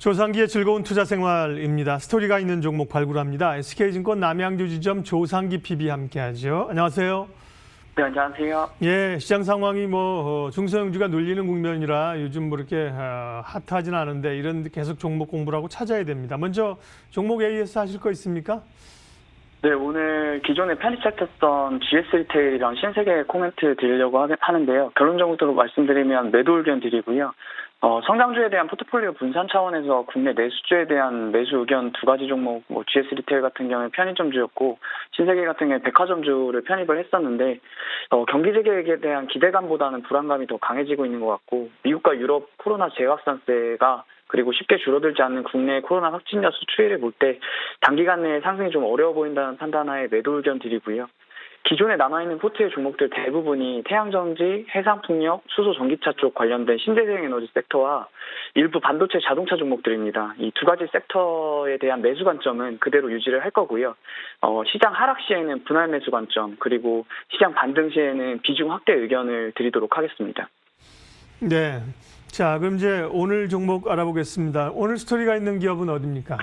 조상기의 즐거운 투자 생활입니다. 스토리가 있는 종목 발굴합니다. SK증권 남양주 지점 조상기 PB 함께하죠. 안녕하세요. 네, 안녕하세요. 예, 시장 상황이 중소형주가 눌리는 국면이라 요즘 그렇게 핫하진 않은데 이런 계속 종목 공부를 하고 찾아야 됩니다. 먼저 종목 AS 하실 거 있습니까? 네, 오늘 기존에 편입시작했던 GS 리테일이랑 신세계 코멘트 드리려고 하는데요. 결론적으로 말씀드리면 매도 의견 드리고요. 성장주에 대한 포트폴리오 분산 차원에서 국내 내수주에 대한 매수 의견 두 가지 종목, GS 리테일 같은 경우에 편의점주였고, 신세계 같은 경우에 백화점주를 편입을 했었는데, 경기 재개에 대한 기대감보다는 불안감이 더 강해지고 있는 것 같고, 미국과 유럽 코로나 재확산세가 그리고 쉽게 줄어들지 않는 국내 코로나 확진자 수 추이를 볼 때 단기간 내에 상승이 좀 어려워 보인다는 판단하에 매도 의견 드리고요. 기존에 남아있는 포트의 종목들 대부분이 태양전지, 해상풍력, 수소전기차 쪽 관련된 신재생 에너지 섹터와 일부 반도체 자동차 종목들입니다. 이 두 가지 섹터에 대한 매수 관점은 그대로 유지를 할 거고요. 시장 하락 시에는 분할 매수 관점, 그리고 시장 반등 시에는 비중 확대 의견을 드리도록 하겠습니다. 네. 자, 그럼 이제 오늘 종목 알아보겠습니다. 오늘 스토리가 있는 기업은 어디입니까?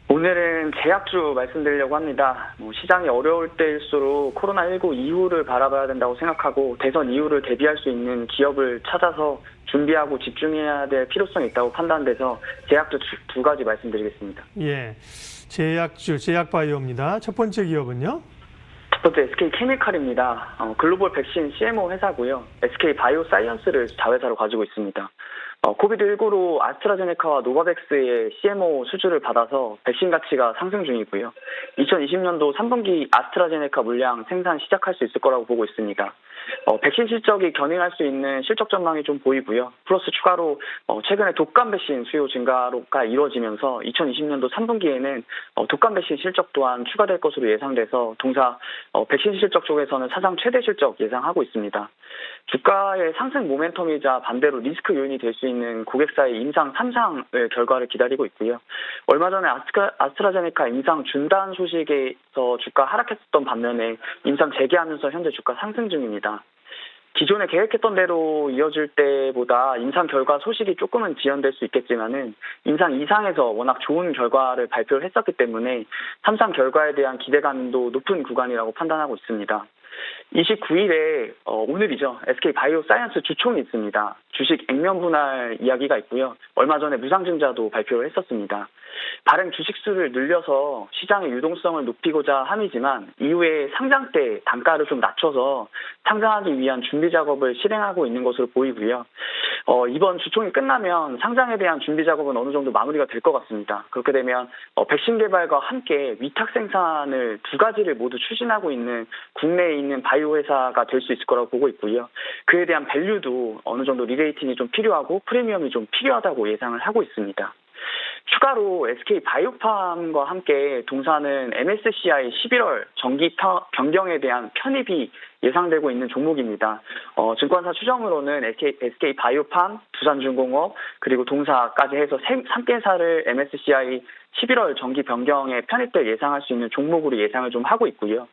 오늘은 제약주 말씀드리려고 합니다. 시장이 어려울 때일수록 코로나19 이후를 바라봐야 된다고 생각하고 대선 이후를 대비할 수 있는 기업을 찾아서 준비하고 집중해야 될 필요성이 있다고 판단돼서 제약주 두 가지 말씀드리겠습니다. 예, 제약주, 제약바이오입니다. 첫 번째 기업은요? 첫 번째 SK케미칼입니다. 글로벌 백신 CMO 회사고요. SK바이오사이언스를 자회사로 가지고 있습니다. 코비드19로 아스트라제네카와 노바백스의 CMO 수주를 받아서 백신 가치가 상승 중이고요. 2020년도 3분기 아스트라제네카 물량 생산 시작할 수 있을 거라고 보고 있습니다. 백신 실적이 견인할 수 있는 실적 전망이 좀 보이고요. 플러스 추가로 최근에 독감 백신 수요 증가가 이루어지면서 2020년도 3분기에는 독감 백신 실적 또한 추가될 것으로 예상돼서 동사 백신 실적 쪽에서는 사상 최대 실적 예상하고 있습니다. 주가의 상승 모멘텀이자 반대로 리스크 요인이 될 수 있는 고객사의 임상 3상의 결과를 기다리고 있고요. 얼마 전에 아스트라제네카 임상 중단 소식에서 주가 하락했었던 반면에 임상 재개하면서 현재 주가 상승 중입니다. 기존에 계획했던 대로 이어질 때보다 임상 결과 소식이 조금은 지연될 수 있겠지만은 임상 2상에서 워낙 좋은 결과를 발표를 했었기 때문에 3상 결과에 대한 기대감도 높은 구간이라고 판단하고 있습니다. 29일에 오늘이죠. SK바이오사이언스 주총이 있습니다. 주식 액면 분할 이야기가 있고요. 얼마 전에 무상증자도 발표를 했었습니다. 발행 주식수를 늘려서 시장의 유동성을 높이고자 함이지만 이후에 상장 때 단가를 좀 낮춰서 상장하기 위한 준비 작업을 실행하고 있는 것으로 보이고요. 이번 주총이 끝나면 상장에 대한 준비 작업은 어느 정도 마무리가 될 것 같습니다. 그렇게 되면 백신 개발과 함께 위탁 생산을 두 가지를 모두 추진하고 있는 국내에 있는 바이오 회사가 될 수 있을 거라고 보고 있고요. 그에 대한 밸류도 어느 정도 리레이팅이 좀 필요하고 프리미엄이 좀 필요하다고 예상을 하고 있습니다. 추가로 SK바이오팜과 함께 동사는 MSCI 11월 정기 변경에 대한 편입이 예상되고 있는 종목입니다. 증권사 추정으로는 SK바이오팜, 두산중공업, 그리고 동사까지 해서 3개사를 MSCI 11월 정기 변경에 편입될 예상할 수 있는 종목으로 예상을 좀 하고 있고요.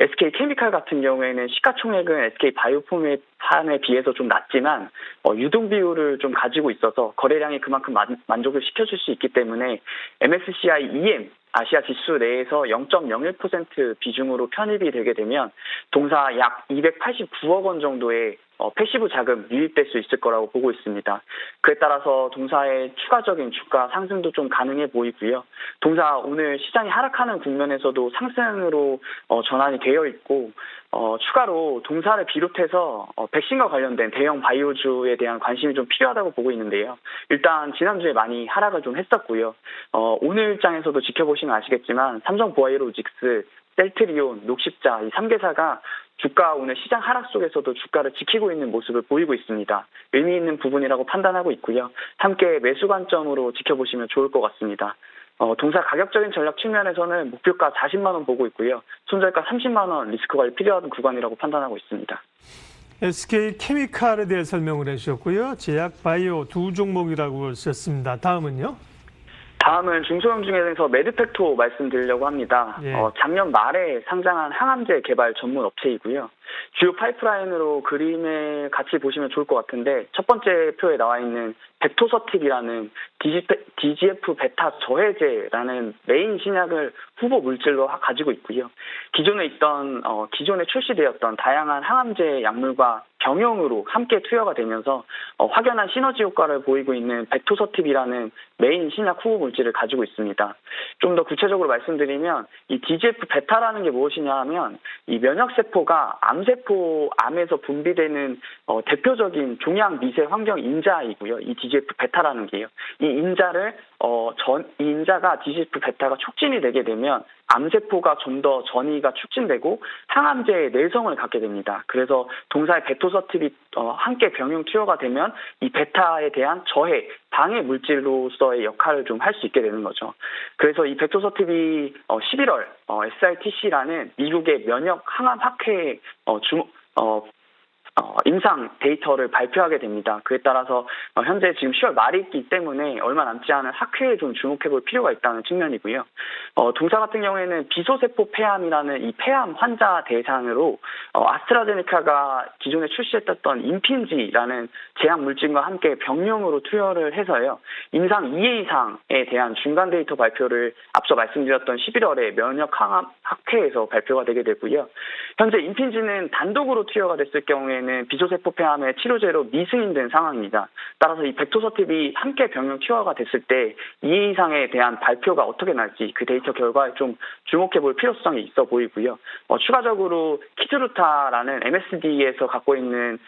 SK케미칼 같은 경우에는 시가총액은 SK바이오팜에 비해서 좀 낮지만 유동 비율을 좀 가지고 있어서 거래량이 그만큼 만족을 시켜줄 수 있기 때문에 MSCI EM 아시아 지수 내에서 0.01% 비중으로 편입이 되게 되면 동사 약 289억 원 정도의 패시브 자금 유입될 수 있을 거라고 보고 있습니다. 그에 따라서 동사의 추가적인 주가 상승도 좀 가능해 보이고요. 동사 오늘 시장이 하락하는 국면에서도 상승으로 전환이 되어 있고 추가로 동사를 비롯해서 백신과 관련된 대형 바이오주에 대한 관심이 좀 필요하다고 보고 있는데요. 일단 지난주에 많이 하락을 좀 했었고요. 오늘 일장에서도 지켜보시면 아시겠지만 삼성바이오로직스, 셀트리온, 녹십자 이 3개사가 주가 오늘 시장 하락 속에서도 주가를 지키고 있는 모습을 보이고 있습니다. 의미 있는 부분이라고 판단하고 있고요. 함께 매수 관점으로 지켜보시면 좋을 것 같습니다. 동사 가격적인 전략 측면에서는 목표가 40만 원 보고 있고요. 손절가 30만 원 리스크 관리 필요한 구간이라고 판단하고 있습니다. SK케미칼에 대해 설명을 해주셨고요. 제약바이오 두 종목이라고 썼습니다. 다음은요? 다음은 중소형 중에서 메드팩토 말씀드리려고 합니다. 예. 작년 말에 상장한 항암제 개발 전문 업체이고요. 주요 파이프라인으로 그림에 같이 보시면 좋을 것 같은데 첫 번째 표에 나와 있는 벡토서팁이라는 DGF 베타 저해제라는 메인 신약을 후보 물질로 가지고 있고요. 기존에 출시되었던 다양한 항암제 약물과 병용으로 함께 투여가 되면서 확연한 시너지 효과를 보이고 있는 벡토서팁이라는 메인 신약 후보 물질을 가지고 있습니다. 좀 더 구체적으로 말씀드리면 이 DGF 베타라는 게 무엇이냐 하면 이 면역세포가 암에서 분비되는 대표적인 종양 미세 환경 인자이고요. 이 DGF 베타라는 게요. 이 인자가 DGF 베타가 촉진이 되게 되면 암세포가 좀 더 전이가 축진되고 항암제의 내성을 갖게 됩니다. 그래서 동사의 벡토서팁이 함께 병용 투여가 되면 이 베타에 대한 저해, 방해 물질로서의 역할을 좀 할 수 있게 되는 거죠. 그래서 이 벡토서팁이 11월 SRTC라는 미국의 면역 항암 학회 임상 데이터를 발표하게 됩니다. 그에 따라서 현재 지금 10월 말이기 때문에 얼마 남지 않은 학회에 좀 주목해 볼 필요가 있다는 측면이고요. 동사 같은 경우에는 비소세포 폐암이라는 이 폐암 환자 대상으로 아스트라제네카가 기존에 출시했던 임핀지라는 제약 물질과 함께 병용으로 투여를 해서요. 임상 2회 이상에 대한 중간 데이터 발표를 앞서 말씀드렸던 11월에 면역 항암 학회에서 발표가 되게 되고요. 현재 임핀지는 단독으로 투여가 됐을 경우에는 비소세포 폐암의 치료제로 미승인된 상황입니다. 따라서 이 벡토서팁이 함께 병용 투여가 됐을 때 2회 이상에 대한 발표가 어떻게 날지 그 데이터 결과에 좀 주목해 볼 필요성이 있어 보이고요. 추가적으로 키트루타라는 MSD에서 갖고 있는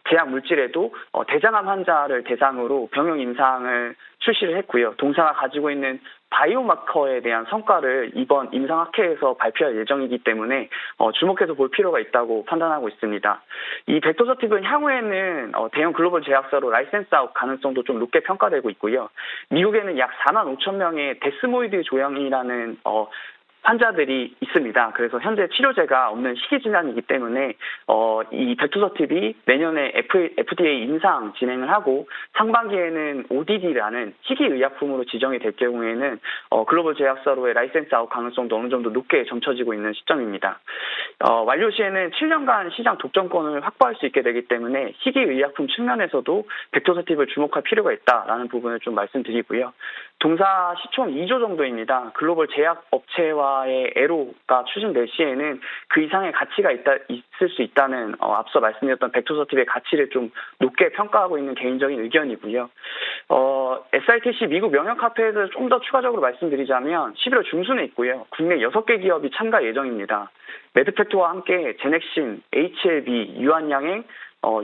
제약 물질에도 대장암 환자를 대상으로 병용 임상을 출시를 했고요. 동사가 가지고 있는 바이오마커에 대한 성과를 이번 임상학회에서 발표할 예정이기 때문에 주목해서 볼 필요가 있다고 판단하고 있습니다. 이 벡토서팁은 향후에는 대형 글로벌 제약사로 라이센스 아웃 가능성도 좀 높게 평가되고 있고요. 미국에는 약 4만 5천 명의 데스모이드 조형이라는 환자들이 있습니다. 그래서 현재 치료제가 없는 희귀 질환이기 때문에 이 벡토서팁이 내년에 FDA 임상 진행을 하고 상반기에는 ODD라는 희귀 의약품으로 지정이 될 경우에는 글로벌 제약사로의 라이센스 아웃 가능성도 어느 정도 높게 점쳐지고 있는 시점입니다. 완료 시에는 7년간 시장 독점권을 확보할 수 있게 되기 때문에 희귀 의약품 측면에서도 벡토서팁을 주목할 필요가 있다라는 부분을 좀 말씀드리고요. 동사 시총 2조 정도입니다. 글로벌 제약 업체와의 애로가 추진될 시에는 그 이상의 가치가 있을 수 있다는 앞서 말씀드렸던 벡토서팁의 가치를 좀 높게 평가하고 있는 개인적인 의견이고요. SRTC 미국 면역학회에서 좀 더 추가적으로 말씀드리자면 11월 중순에 있고요. 국내 6개 기업이 참가 예정입니다. 메드팩토와 함께 제넥신, HLB, 유한양행,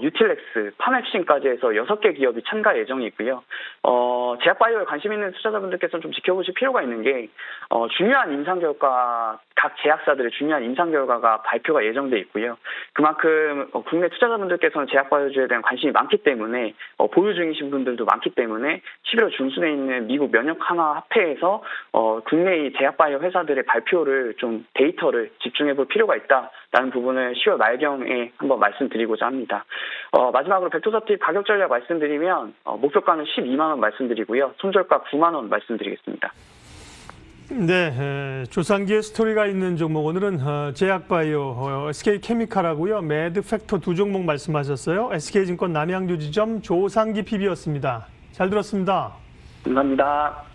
유틸렉스, 파맵신까지 해서 6개 기업이 참가 예정이고요. 제약바이오에 관심 있는 투자자분들께서는 좀 지켜보실 필요가 있는 게 중요한 임상 결과, 각 제약사들의 중요한 임상 결과가 발표가 예정돼 있고요. 그만큼 국내 투자자분들께서는 제약바이오주에 대한 관심이 많기 때문에 보유 중이신 분들도 많기 때문에 11월 중순에 있는 미국 면역항암학회에서 국내의 제약바이오 회사들의 발표를 좀 데이터를 집중해 볼 필요가 있다라는 부분을 10월 말경에 한번 말씀드리고자 합니다. 마지막으로 벡토서팁 가격 전략 말씀드리면 목표가는 12만 원 말씀드리고요. 손절가 9만 원 말씀드리겠습니다. 네, 조상기의 스토리가 있는 종목 오늘은 제약바이오, SK케미칼하고요. 매드팩토 두 종목 말씀하셨어요. SK증권 남양주 지점 조상기 PB였습니다. 잘 들었습니다. 감사합니다.